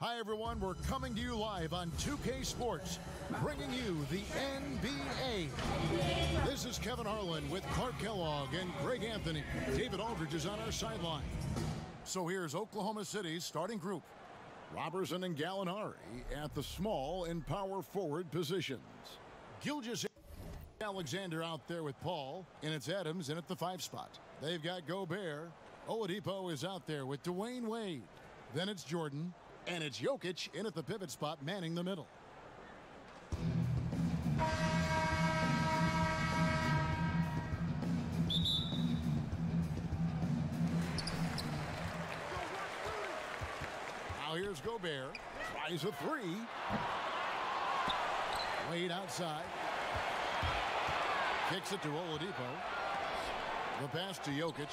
Hi, everyone. We're coming to you live on 2K Sports, bringing you the NBA. This is Kevin Harlan with Clark Kellogg and Greg Anthony. David Aldridge is on our sideline. So here's Oklahoma City's starting group. Robertson and Gallinari at the small and power forward positions. Gilgeous-Alexander out there with Paul, and it's Adams in at the 5 spot. They've got Gobert. Oladipo is out there with Dwayne Wade. Then it's Jordan. And it's Jokic in at the pivot spot, manning the middle. Now here's Gobert. Tries a 3. Wade outside. Kicks it to Oladipo. The pass to Jokic.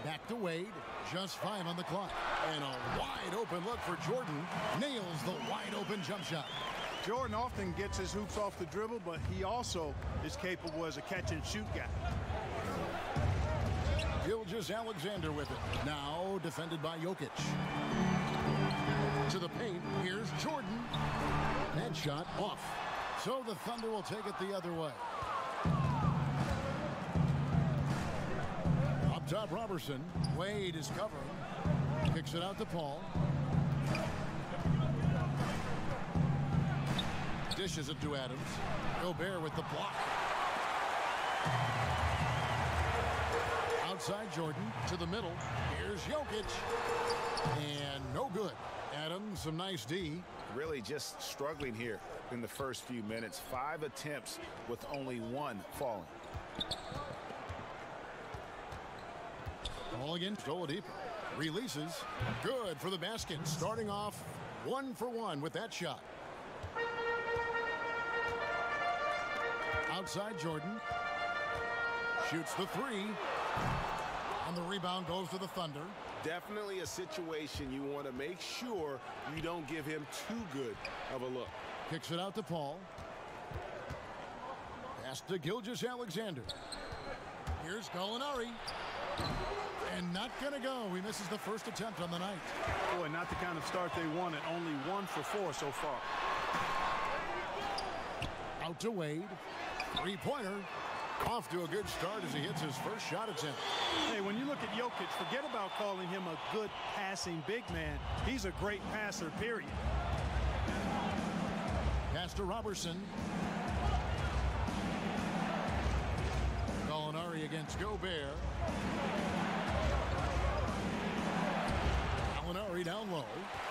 Back to Wade. Just 5 on the clock. And a wide open look for Jordan. Nails the wide open jump shot. Jordan often gets his hoops off the dribble, but he also is capable as a catch and shoot guy. Gilgeous-Alexander with it. Now defended by Jokic. To the paint. Here's Jordan. That shot off. So the Thunder will take it the other way. Up top, Robertson. Wade is covering. Kicks it out to Paul. Dishes it to Adams. Gobert with the block. Outside Jordan to the middle. Here's Jokic. And no good. Adams, some nice D. Really just struggling here in the first few minutes. 5 attempts with only 1 falling. Ball against Oladipo. Releases. Good for the basket. Starting off 1 for 1 with that shot. Outside Jordan. Shoots the 3. And the rebound goes to the Thunder. Definitely a situation you want to make sure you don't give him too good of a look. Kicks it out to Paul. Pass to Gilgeous-Alexander. Here's Gallinari. And not going to go. He misses the first attempt on the night. Boy, not the kind of start they wanted. Only 1 for 4 so far. Out to Wade. 3-pointer. Off to a good start as he hits his first shot attempt. Hey, when you look at Jokic, forget about calling him a good passing big man. He's a great passer, period. Pass to Robertson. Gallinari against Gobert. Gallinari down low.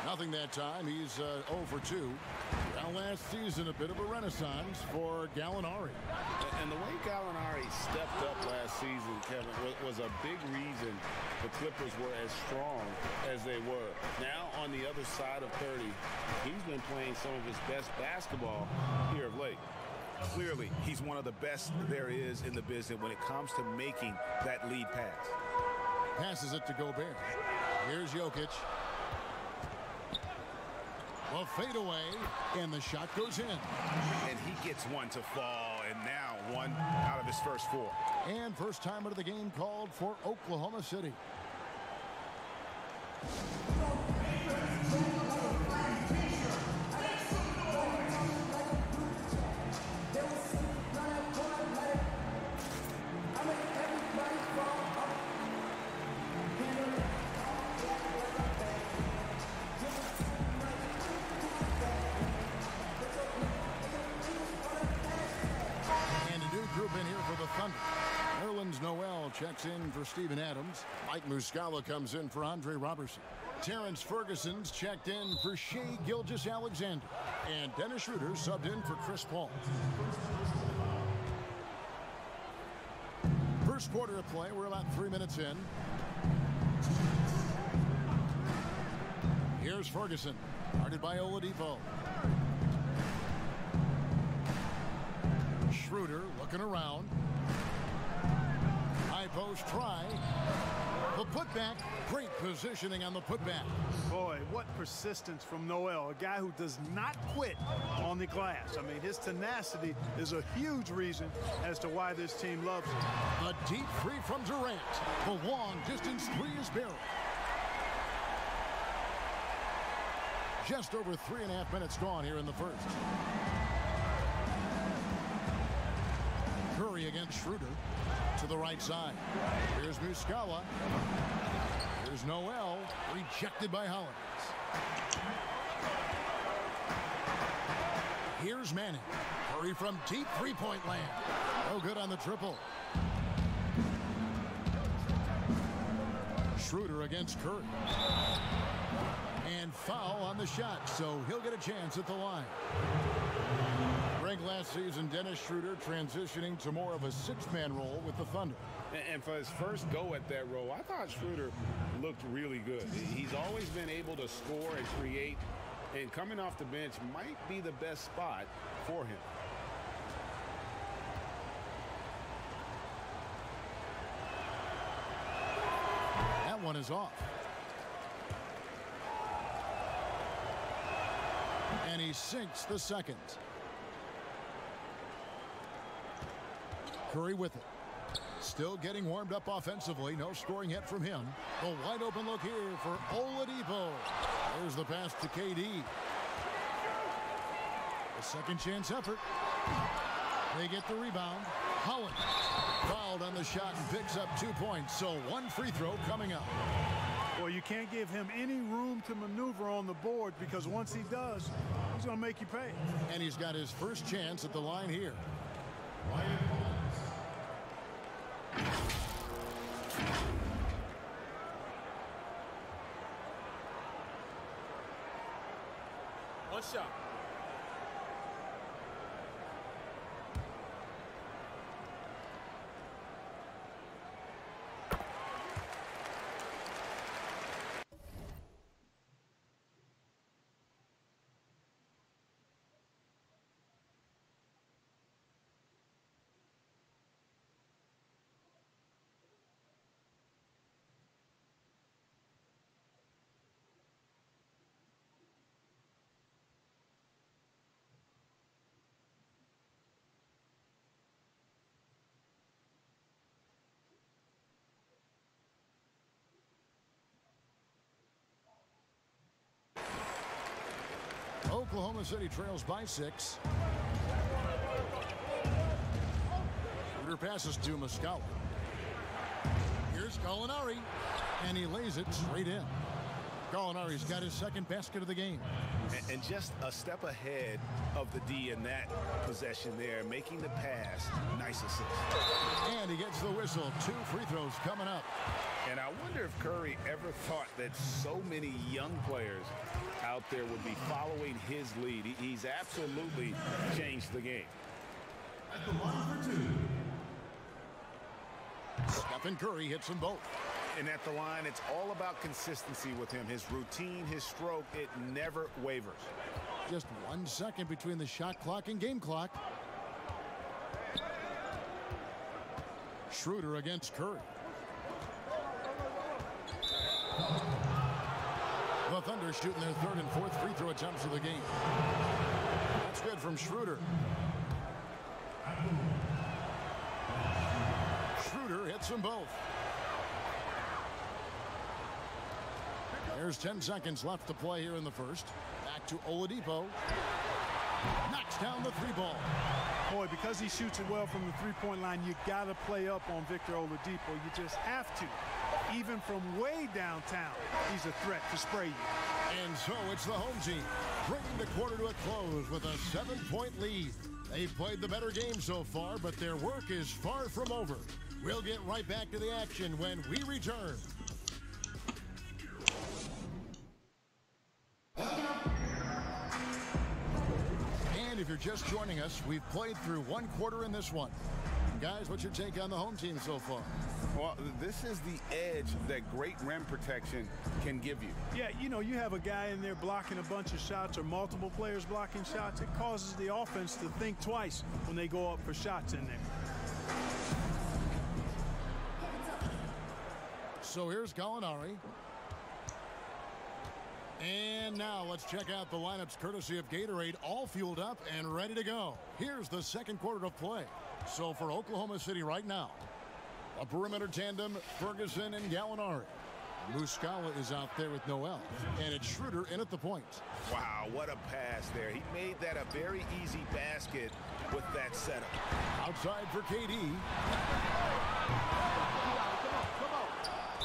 Nothing that time. He's 0 for 2. Now last season, a bit of a renaissance for Gallinari. And the way Gallinari stepped up last season, Kevin, was a big reason the Clippers were as strong as they were. Now on the other side of 30, he's been playing some of his best basketball here of late. Clearly, he's one of the best there is in the business when it comes to making that lead pass. Passes it to Gobert. Here's Jokic. A fadeaway, and the shot goes in. And he gets 1 to fall, and now 1 out of his first 4. And first time of the game called for Oklahoma City. Group in here for the Thunder. Nerlens Noel checks in for Steven Adams. Mike Muscala comes in for Andre Robertson. Terrence Ferguson's checked in for Shai Gilgeous-Alexander. And Dennis Schroeder subbed in for Chris Paul. First quarter of play. We're about 3 minutes in. Here's Ferguson. Guarded by Oladipo. Schroeder looking around. High post try. The putback. Great positioning on the putback. Boy, what persistence from Noel, a guy who does not quit on the glass. I mean, his tenacity is a huge reason as to why this team loves him. A deep 3 from Durant. The long distance 3 is barreled. Just over 3.5 minutes gone here in the first. Curry against Schroeder to the right side. Here's Muscala. Here's Noel, rejected by Hollins. Here's Manning. Curry from deep three-point land. No good on the triple. Schroeder against Curry. And foul on the shot, so he'll get a chance at the line. Greg, last season, Dennis Schroeder transitioning to more of a sixth-man role with the Thunder. And for his first go at that role, I thought Schroeder looked really good. He's always been able to score and create, and coming off the bench might be the best spot for him. That one is off. And he sinks the second. Curry with it. Still getting warmed up offensively. No scoring yet from him. A wide open look here for Oladipo. There's the pass to KD. A second chance effort. They get the rebound. Hollins fouled on the shot and picks up 2 points. So one free throw coming up. Well, you can't give him any room to maneuver on the board, because once he does, he's going to make you pay. And he's got his first chance at the line here. One shot. Oklahoma City trails by 6. Shooter passes to Muscala. Here's Gallinari, and he lays it straight in. Gallinari's got his second basket of the game. And just a step ahead of the D in that possession there, making the pass. Nice assist. And he gets the whistle. 2 free throws coming up. And I wonder if Curry ever thought that so many young players out there would be following his lead. He's absolutely changed the game. At the line for 2. Stephen Curry hits them both. And at the line, it's all about consistency with him. His routine, his stroke, it never wavers. Just 1 second between the shot clock and game clock. Schroeder against Curry. The Thunder shooting their third and fourth free throw attempts of the game. That's good from Schroeder. Schroeder hits them both. There's 10 seconds left to play here in the first. Back to Oladipo. Knocks down the 3-ball. Boy, because he shoots it well from the three-point line, you got to play up on Victor Oladipo. You just have to. Even from way downtown, he's a threat to spray you. And so it's the home team bringing the quarter to a close with a 7-point lead. They've played the better game so far, but their work is far from over. We'll get right back to the action when we return. And if you're just joining us, we've played through 1 quarter in this one. Guys, what's your take on the home team so far? Well, this is the edge that great rim protection can give you. Yeah, you know, you have a guy in there blocking a bunch of shots or multiple players blocking shots. It causes the offense to think twice when they go up for shots in there. So here's Gallinari. And now let's check out the lineups courtesy of Gatorade, all fueled up and ready to go. Here's the second quarter of play. So for Oklahoma City right now, a perimeter tandem, Ferguson and Gallinari. Muscala is out there with Noel, and it's Schroeder in at the point. Wow, what a pass there. He made that a very easy basket with that setup. Outside for KD.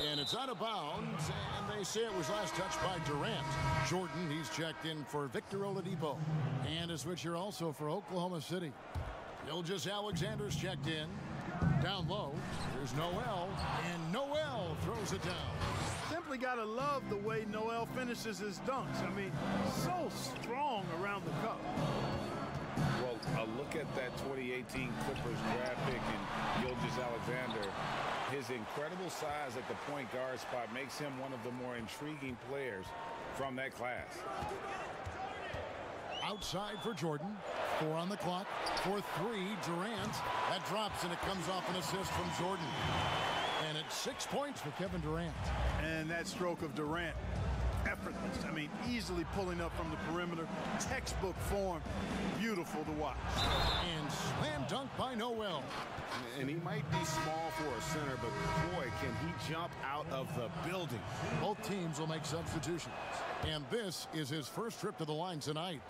And it's out of bounds, and they say it was last touched by Durant. Jordan, he's checked in for Victor Oladipo. And a switcher also for Oklahoma City. Gilgeous-Alexander's checked in. Down low, there's Noel, and Noel throws it down. Simply got to love the way Noel finishes his dunks. I mean, so strong around the cup. Well, a look at that 2018 Clippers draft pick and Gilgeous-Alexander. His incredible size at the point guard spot makes him one of the more intriguing players from that class. Outside for Jordan. 4 on the clock. For 3, Durant. That drops, and it comes off an assist from Jordan. And it's 6 points for Kevin Durant. And that stroke of Durant, effortless. I mean, easily pulling up from the perimeter. Textbook form. Beautiful to watch. And slam dunk by Noel. And he might be small for a center, but boy, can he jump out of the building. Both teams will make substitutions. And this is his first trip to the line tonight.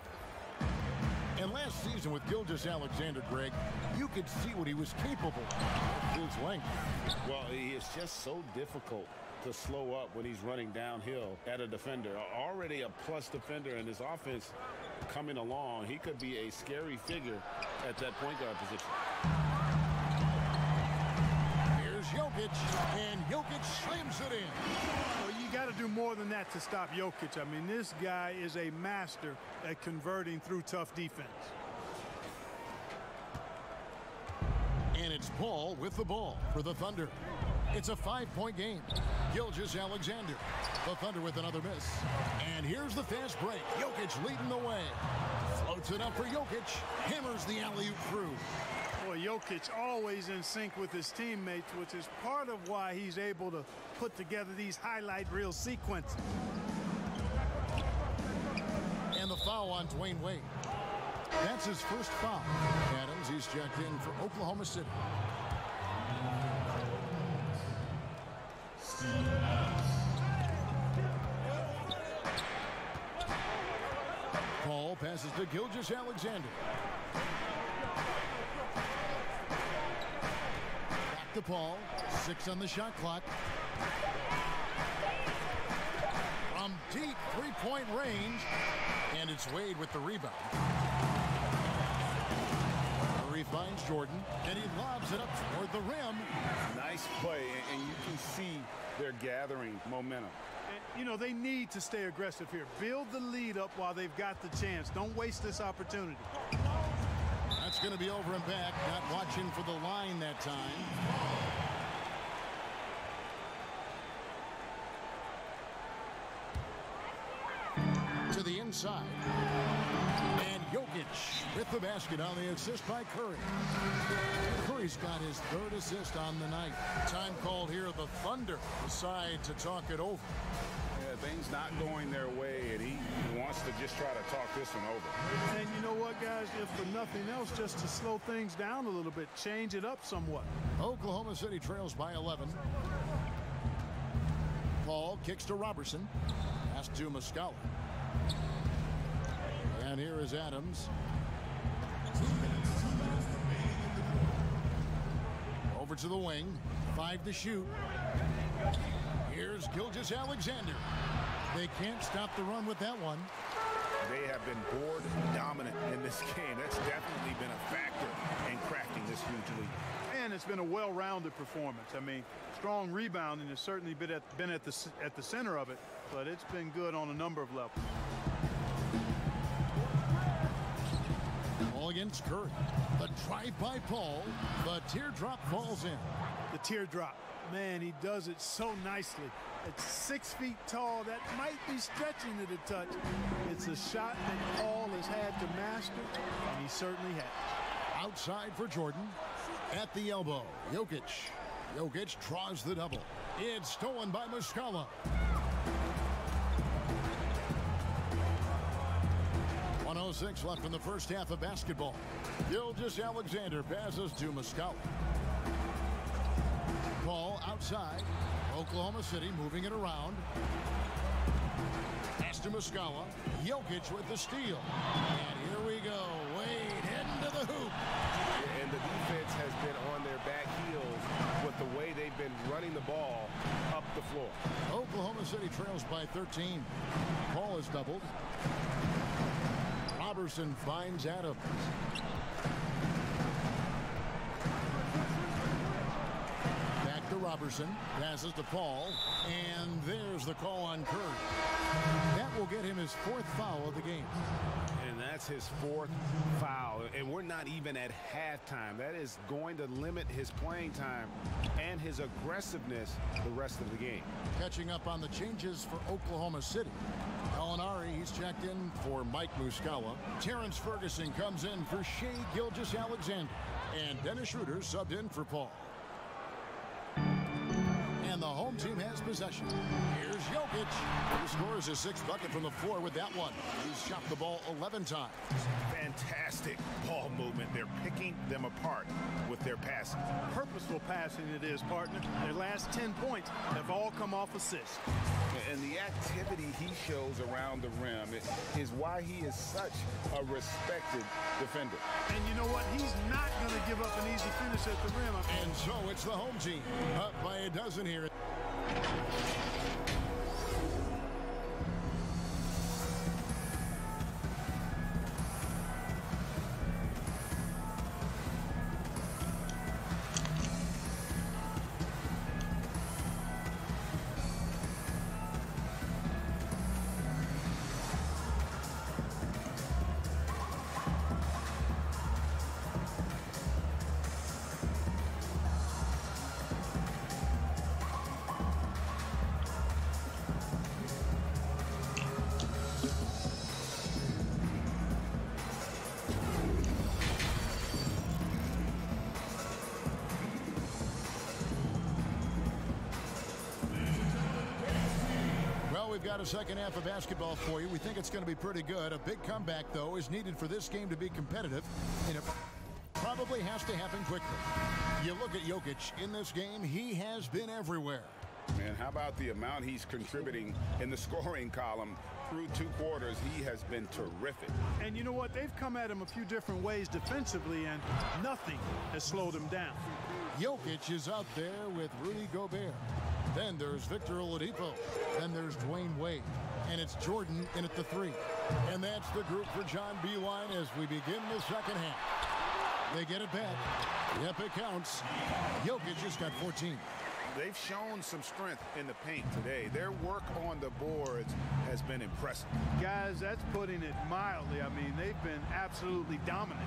And last season with Gilgeous-Alexander, Greg, you could see what he was capable of. His length. Well, he is just so difficult to slow up when he's running downhill at a defender. Already a plus defender in his offense coming along. He could be a scary figure at that point guard position. Here's Jokic, and Jokic slams it in. Well, you got to do more than that to stop Jokic. I mean, this guy is a master at converting through tough defense. And it's Paul with the ball for the Thunder. It's a 5-point game. Gilgeous-Alexander. The Thunder with another miss. And here's the fast break. Jokic leading the way. Floats it up for Jokic. Hammers the alley-oop through. Boy, Jokic always in sync with his teammates, which is part of why he's able to put together these highlight reel sequences. And the foul on Dwayne Wade. That's his first foul. Adams, he's checked in for Oklahoma City. Paul passes to Gilgeous-Alexander. Back to Paul. 6 on the shot clock. From deep three-point range. And it's Wade with the rebound. Murray finds Jordan, and he lobs it up toward the rim. Nice play, and you can see they're gathering momentum. And, you know, they need to stay aggressive here. Build the lead up while they've got the chance. Don't waste this opportunity. That's going to be over and back. Not watching for the line that time. To the inside. And Jokic with the basket on the assist by Curry. Curry's got his 3rd assist on the night. Time called here. The Thunder decide to talk it over. Yeah, things not going their way, and he wants to just try to talk this one over. And you know what, guys? If for nothing else, just to slow things down a little bit, change it up somewhat. Oklahoma City trails by 11. Paul kicks to Robertson. Pass to Muscala. And here is Adams. Over to the wing. 5 to shoot. Here's Gilgeous-Alexander. They can't stop the run with that one. They have been board dominant in this game. That's definitely been a factor in cracking this huge lead. And it's been a well-rounded performance. I mean, strong rebounding has certainly been at the center of it, but it's been good on a number of levels. Ball against Curry. The drive by Paul. The teardrop falls in. The teardrop. Man, he does it so nicely. It's 6 feet tall. That might be stretching it a touch. It's a shot that Paul has had to master, and he certainly has. Outside for Jordan. At the elbow, Jokic. Jokic draws the double. It's stolen by Muscala. 1:06 left in the first half of basketball. Gilgeous-Alexander passes to Muscala. Paul outside. Oklahoma City moving it around. Pass to Muscala. Jokic with the steal. And here we go. Wade heading to the hoop. And the defense has been on their back heels with the way they've been running the ball up the floor. Oklahoma City trails by 13. Paul is doubled. Robertson finds Adams. Back to Robertson. Passes to Paul. And there's the call on Curry. That will get him his 4th foul of the game. And that's his 4th foul. And we're not even at halftime. That is going to limit his playing time and his aggressiveness the rest of the game. Catching up on the changes for Oklahoma City. Alinari, he's checked in for Mike Muscala. Terrence Ferguson comes in for Shai Gilgeous-Alexander. And Dennis Schroeder subbed in for Paul. And the home team has possession. Here's Jokic. He scores his 6th bucket from the floor with that one. He's shot the ball 11 times. Fantastic ball movement. They're picking them apart with their passing. Purposeful passing it is, partner. Their last 10 points have all come off assists. And the activity he shows around the rim is why he is such a respected defender. And you know what? He's not going to give up an easy finish at the rim. And so it's the home team up by a dozen here. We've got a second half of basketball for you. We think it's going to be pretty good. A big comeback, though, is needed for this game to be competitive, and it probably has to happen quickly. You look at Jokic in this game, he has been everywhere. Man, how about the amount he's contributing in the scoring column through 2 quarters? He has been terrific. And you know what? They've come at him a few different ways defensively, and nothing has slowed him down. Jokic is out there with Rudy Gobert. Then there's Victor Oladipo. Then there's Dwayne Wade. And it's Jordan in at the 3. And that's the group for John Beilein as we begin the second half. They get it back. Yep, it counts. Jokic just got 14. They've shown some strength in the paint today. Their work on the boards has been impressive. Guys, that's putting it mildly. I mean, they've been absolutely dominant.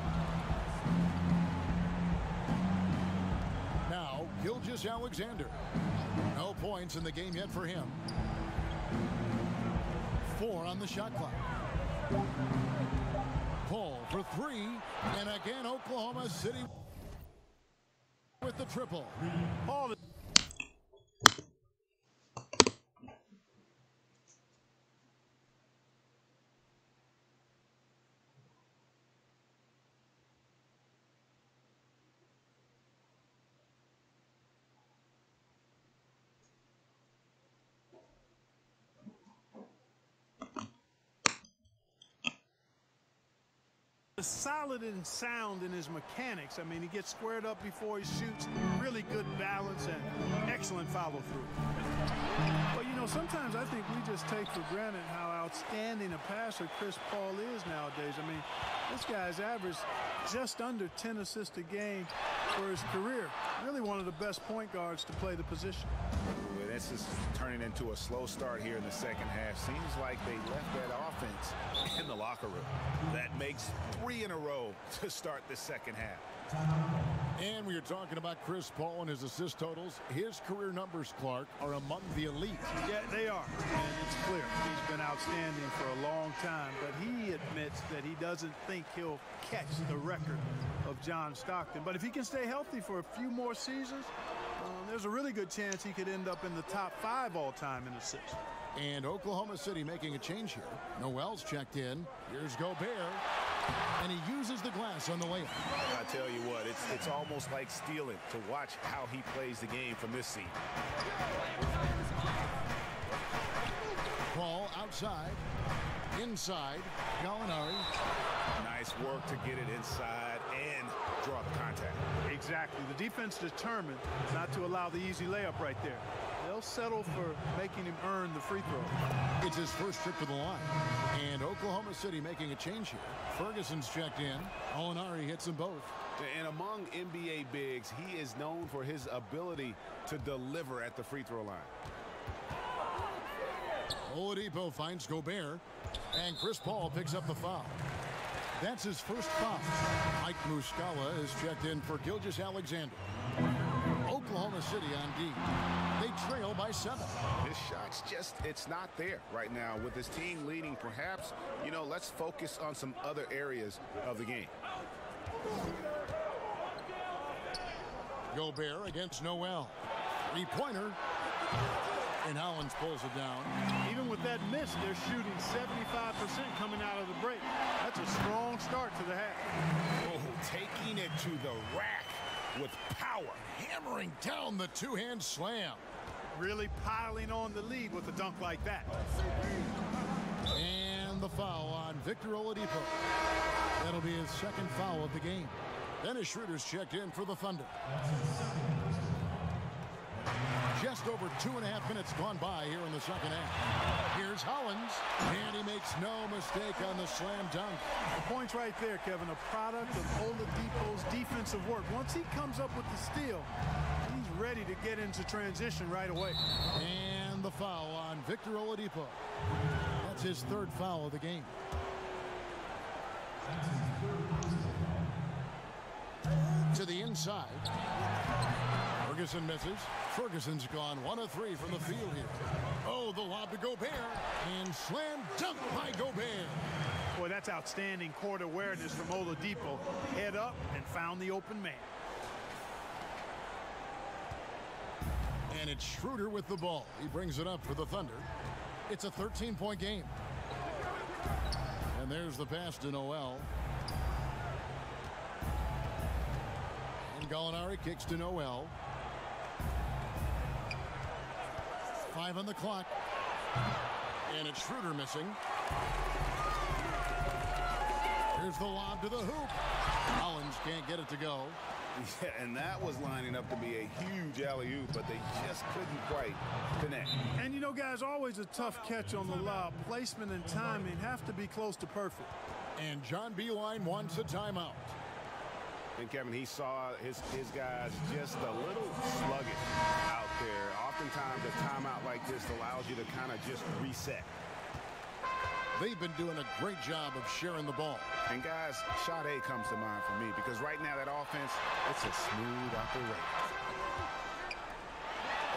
Now, Gilgeous-Alexander. No points in the game yet for him. 4 on the shot clock. Paul for 3. And again, Oklahoma City with the triple. Paul. Solid and sound in his mechanics. I mean, he gets squared up before he shoots. Really good balance and excellent follow through. Well, you know, sometimes I think we just take for granted how outstanding a passer Chris Paul is nowadays. I mean, this guy's averaged just under 10 assists a game for his career. Really one of the best point guards to play the position. This is turning into a slow start here in the second half. Seems like they left that offense in the locker room. That makes 3 in a row to start the second half. And we are talking about Chris Paul and his assist totals. His career numbers, Clark, are among the elite. Yeah, they are. And it's clear he's been outstanding for a long time. But he admits that he doesn't think he'll catch the record of John Stockton. But if he can stay healthy for a few more seasons, there's a really good chance he could end up in the top 5 all-time in assists. And Oklahoma City making a change here. Noel's checked in. Here's Gobert. And he uses the glass on the layup. I tell you what, it's almost like stealing to watch how he plays the game from this seat. Ball outside, inside, Gallinari. Nice work to get it inside and draw the contact. Exactly. The defense determined not to allow the easy layup right there. They'll settle for making him earn the free throw. It's his first trip to the line. And Oklahoma City making a change here. Ferguson's checked in. Gallinari hits them both. And among NBA bigs, he is known for his ability to deliver at the free throw line. Oladipo finds Gobert, and Chris Paul picks up the foul. That's his first foul. Mike Muscala is checked in for Gilgeous-Alexander. Oklahoma City on D. They trail by 7. His shot's just, it's not there right now. With his team leading, perhaps, you know, let's focus on some other areas of the game. Gobert against Noel. Three-pointer. And Hollins pulls it down. Even with that miss, they're shooting 75% coming out of the break. That's a strong start to the half. Oh, taking it to the rack with power. Hammering down the two-hand slam. Really piling on the lead with a dunk like that. And the foul on Victor Oladipo. That'll be his second foul of the game. Dennis Schroeder's checked in for the Thunder. Just over 2.5 minutes gone by here in the second half. Here's Hollins, and he makes no mistake on the slam dunk. The point's right there, Kevin, a product of Oladipo's defensive work. Once he comes up with the steal, he's ready to get into transition right away. And the foul on Victor Oladipo. That's his third foul of the game. To the inside. Ferguson misses. Ferguson's gone 1 of 3 from the field here. Oh, the lob to Gobert. And slam dunk by Gobert. Boy, that's outstanding court awareness from Oladipo. Head up and found the open man. And it's Schroeder with the ball. He brings it up for the Thunder. It's a 13-point game. And there's the pass to Noel. And Gallinari kicks to Noel. 5 on the clock. And it's Schroeder missing. Here's the lob to the hoop. Hollins can't get it to go. Yeah, and that was lining up to be a huge alley-oop, but they just couldn't quite connect. And you know, guys, always a tough catch on the lob. Placement and timing have to be close to perfect. And John Beilein wants a timeout. And Kevin, he saw his guys just a little sluggish out there. Oftentimes a timeout like this allows you to kind of just reset. They've been doing a great job of sharing the ball. And guys, shot A comes to mind for me because right now that offense, it's a smooth operation.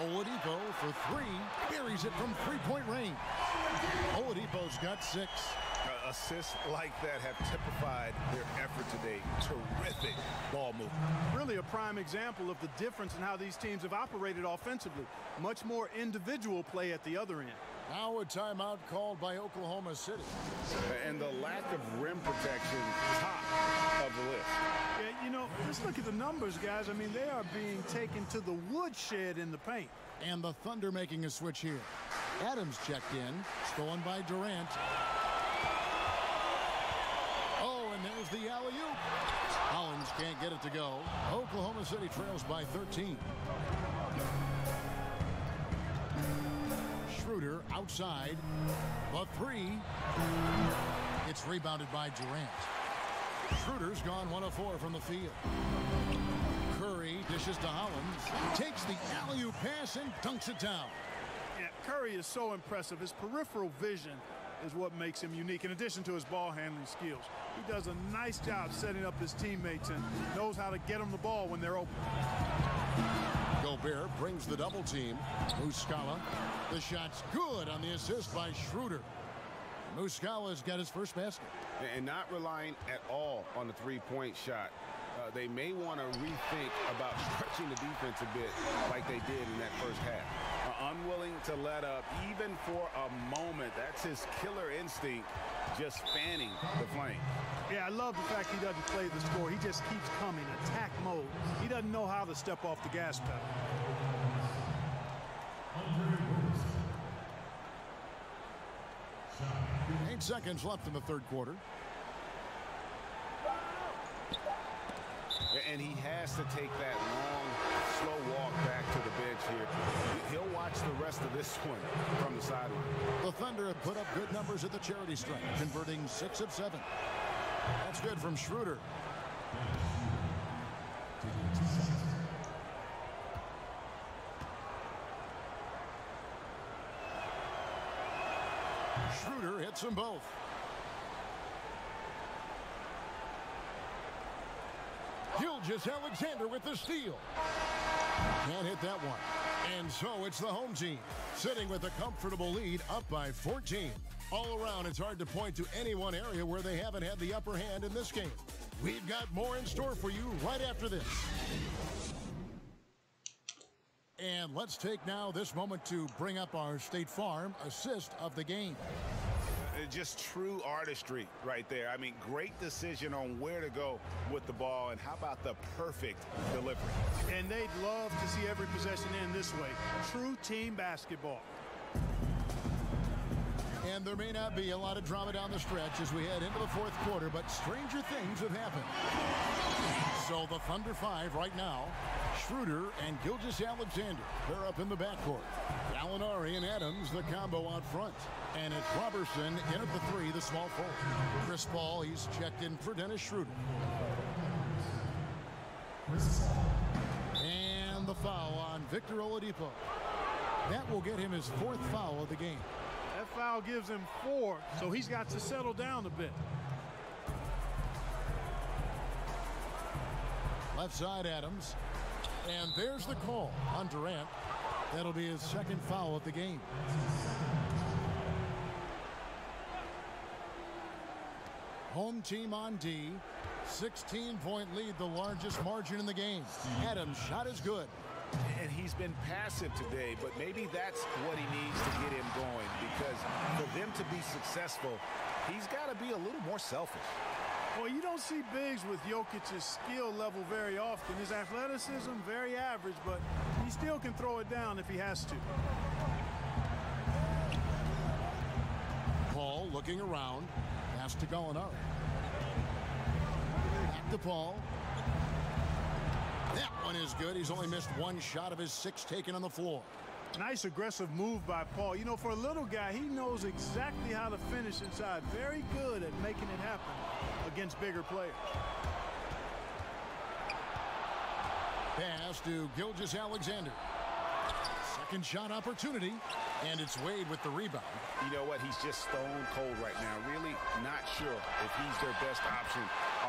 Oladipo for 3, buries it from 3-point range. Oladipo's got 6. Assists like that have typified their effort today. Terrific ball movement. Really a prime example of the difference in how these teams have operated offensively. Much more individual play at the other end. Now a timeout called by Oklahoma City. And the lack of rim protection, top of the list. Yeah, you know, just look at the numbers, guys. I mean, they are being taken to the woodshed in the paint. And the Thunder making a switch here. Adams checked in, stolen by Durant. Oh, and there's the alley-oop. Hollins can't get it to go. Oklahoma City trails by 13. Schroeder outside, but 3. It's rebounded by Durant. Schroeder's gone 1 of 4 from the field. Curry dishes to Hollins, takes the alley-oop pass and dunks it down. Yeah, Curry is so impressive. His peripheral vision is what makes him unique, in addition to his ball handling skills. He does a nice job setting up his teammates and knows how to get them the ball when they're open. Gobert brings the double team. Muscala, the shot's good on the assist by Schroeder. Muscala's got his first basket. And not relying at all on the three-point shot. They may want to rethink about stretching the defense a bit like they did in that first half. unwilling to let up even for a moment. That's his killer instinct, just fanning the flame. Yeah, I love the fact he doesn't play the score. He just keeps coming, attack mode. He doesn't know how to step off the gas pedal. 8 seconds left in the third quarter. And he has to take that long, slow walk back to the bench here. He'll watch the rest of this one from the sideline. The Thunder have put up good numbers at the charity stripe, converting 6 of 7. That's good from Schroeder. Schroeder hits them both. Gilgeous-Alexander with the steal. Can't hit that one. And so it's the home team sitting with a comfortable lead, up by 14. All around, it's hard to point to any one area where they haven't had the upper hand in this game. We've got more in store for you right after this. And let's take now this moment to bring up our State Farm assist of the game. Just true artistry right there. I mean, great decision on where to go with the ball, and how about the perfect delivery? And they'd love to see every possession end this way. True team basketball. And there may not be a lot of drama down the stretch as we head into the fourth quarter, but stranger things have happened. So the Thunder 5 right now. Schroeder and Gilgeous-Alexander, they're up in the backcourt. Gallinari and Adams, the combo out front. And it's Robertson in at the 3, the small forward. Chris Paul, he's checked in for Dennis Schroeder. And the foul on Victor Oladipo. That will get him his 4th foul of the game. That foul gives him 4, so he's got to settle down a bit. Left side Adams. And there's the call on Durant. That'll be his 2nd foul of the game. Home team on D. 16-point lead, the largest margin in the game. Adams' shot is good. And he's been passive today, but maybe that's what he needs to get him going, because for them to be successful, he's got to be a little more selfish. Well, you don't see bigs with Jokic's skill level very often. His athleticism, very average, but he still can throw it down if he has to. Paul looking around. Pass to Gallinari. Back to Paul. That one is good. He's only missed 1 shot of his 6 taken on the floor. Nice aggressive move by Paul. You know, for a little guy, he knows exactly how to finish inside. Very good at making it happen against bigger players. Pass to Gilgeous-Alexander. Second shot opportunity, and it's Wade with the rebound. You know what? He's just stone cold right now. Really not sure if he's their best option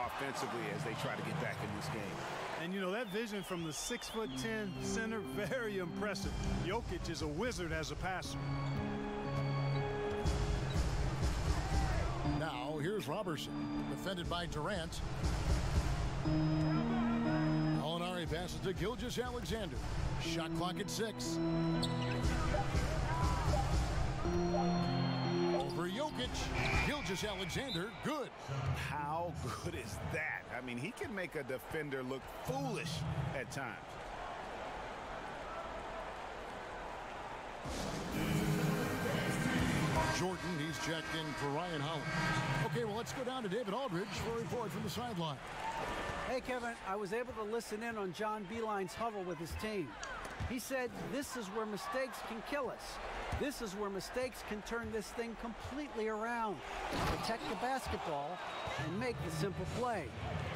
offensively as they try to get back in this game. And, you know, that vision from the 6'10" center, very impressive. Jokic is a wizard as a passer. Now, here's Robertson, defended by Durant. Gallinari passes to Gilgeous-Alexander. Shot clock at 6. Over Jokic. Gilgeous-Alexander, good. How good is that? I mean, he can make a defender look foolish at times. Jordan, he's checked in for Ryan Holland. Okay, well, let's go down to David Aldridge for a report from the sideline. Hey, Kevin, I was able to listen in on John Beilein's huddle with his team. He said, this is where mistakes can kill us. This is where mistakes can turn this thing completely around. Protect the basketball and make the simple play.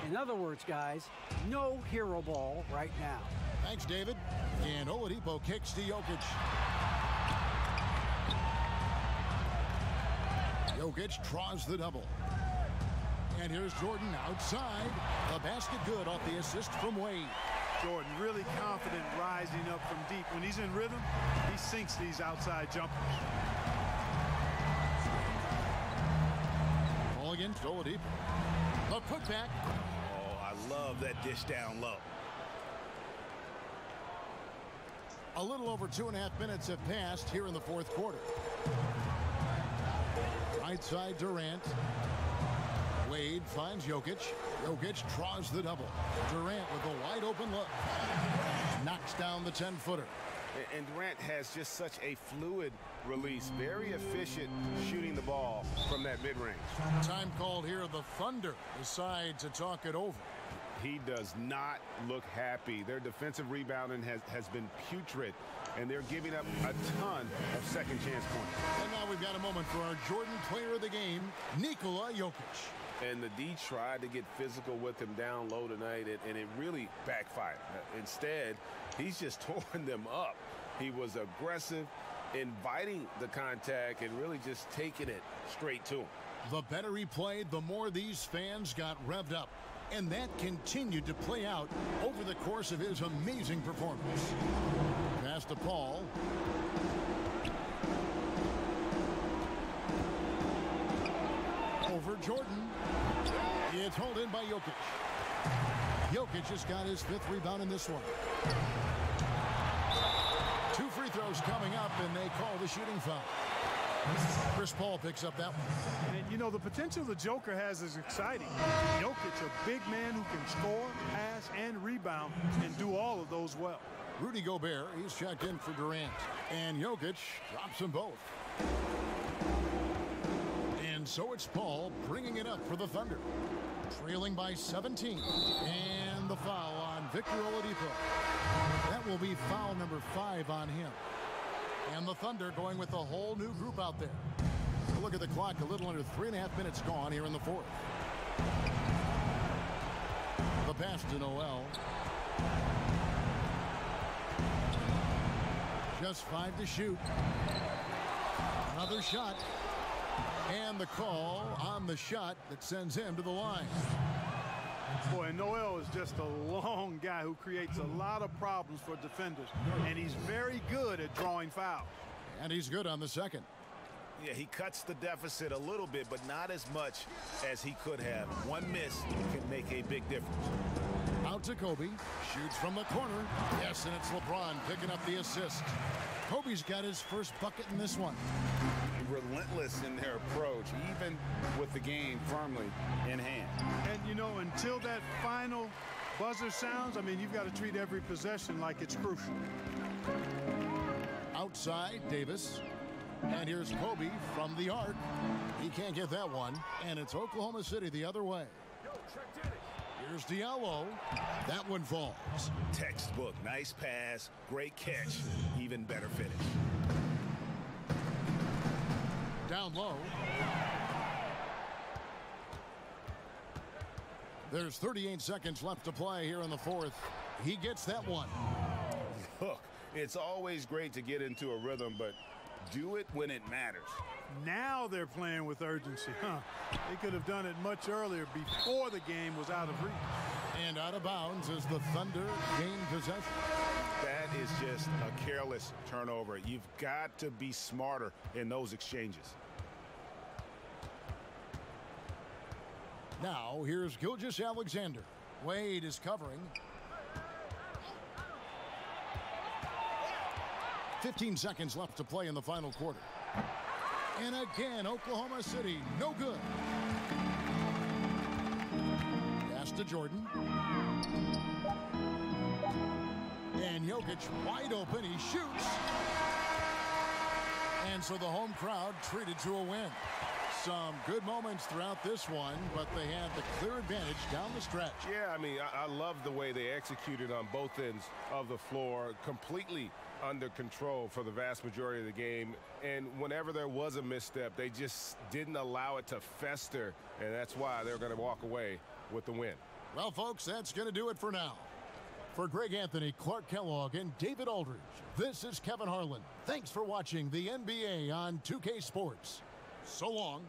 In other words, guys, no hero ball right now. Thanks, David. And Oladipo kicks to Jokic. Jokic draws the double. And here's Jordan outside. The basket good off the assist from Wade. Jordan really confident rising up from deep. When he's in rhythm, he sinks these outside jumpers. Ball against Oladipo. A putback. Oh, I love that dish down low. A little over 2.5 minutes have passed here in the fourth quarter. Right side Durant. Wade finds Jokic. Jokic draws the double. Durant with a wide open look. Knocks down the 10-footer. And Durant has just such a fluid release. Very efficient shooting the ball from that mid-range. Time called here. The Thunder decide to talk it over. He does not look happy. Their defensive rebounding has been putrid, and they're giving up a ton of second chance points. And now we've got a moment for our Jordan player of the game, Nikola Jokic. And the D tried to get physical with him down low tonight, and it really backfired. Instead, he's just torn them up. He was aggressive, inviting the contact, and really just taking it straight to him. The better he played, the more these fans got revved up. And that continued to play out over the course of his amazing performance. Pass to Paul. Over Jordan. It's held in by Jokic. Jokic just got his 5th rebound in this one. 2 free throws coming up, and they call the shooting foul. Chris Paul picks up that one. And, you know, the potential the Joker has is exciting. Jokic, a big man who can score, pass, and rebound, and do all of those well. Rudy Gobert, he's checked in for Durant. And Jokic drops them both. And so it's Paul bringing it up for the Thunder. Trailing by 17. And the foul on Victor Oladipo. That will be foul number 5 on him. And the Thunder going with a whole new group out there. Look at the clock, a little under 3.5 minutes gone here in the fourth. The pass to Noel. Just 5 to shoot. Another shot. And the call on the shot that sends him to the line. Boy, and Noel is just a long guy who creates a lot of problems for defenders. And he's very good at drawing fouls. And he's good on the second. Yeah, he cuts the deficit a little bit, but not as much as he could have. One miss can make a big difference. Out to Kobe. Shoots from the corner. Yes, and it's LeBron picking up the assist. Kobe's got his first bucket in this one. Relentless in their approach, even with the game firmly in hand. And, you know, until that final buzzer sounds, I mean, you've got to treat every possession like it's crucial. Outside, Davis. And here's Kobe from the arc. He can't get that one. And it's Oklahoma City the other way. Here's Diallo. That one falls. Textbook. Nice pass. Great catch. Even better finish. Down low. There's 38 seconds left to play here in the fourth. He gets that one. Look, it's always great to get into a rhythm, but do it when it matters. Now they're playing with urgency. They could have done it much earlier before the game was out of reach. And out of bounds as the Thunder gain possession. That is just a careless turnover. You've got to be smarter in those exchanges. Now here's Gilgeous-Alexander. Wade is covering. 15 seconds left to play in the final quarter. And again, Oklahoma City, no good. Pass to Jordan. And Jokic wide open, he shoots. And so the home crowd treated to a win. Some good moments throughout this one, but they had the clear advantage down the stretch. Yeah, I mean, I love the way they executed on both ends of the floor, completely under control for the vast majority of the game. And whenever there was a misstep, they just didn't allow it to fester, and that's why they're going to walk away with the win. Well, folks, that's going to do it for now. For Greg Anthony, Clark Kellogg, and David Aldridge, this is Kevin Harlan. Thanks for watching the NBA on 2K Sports. So long.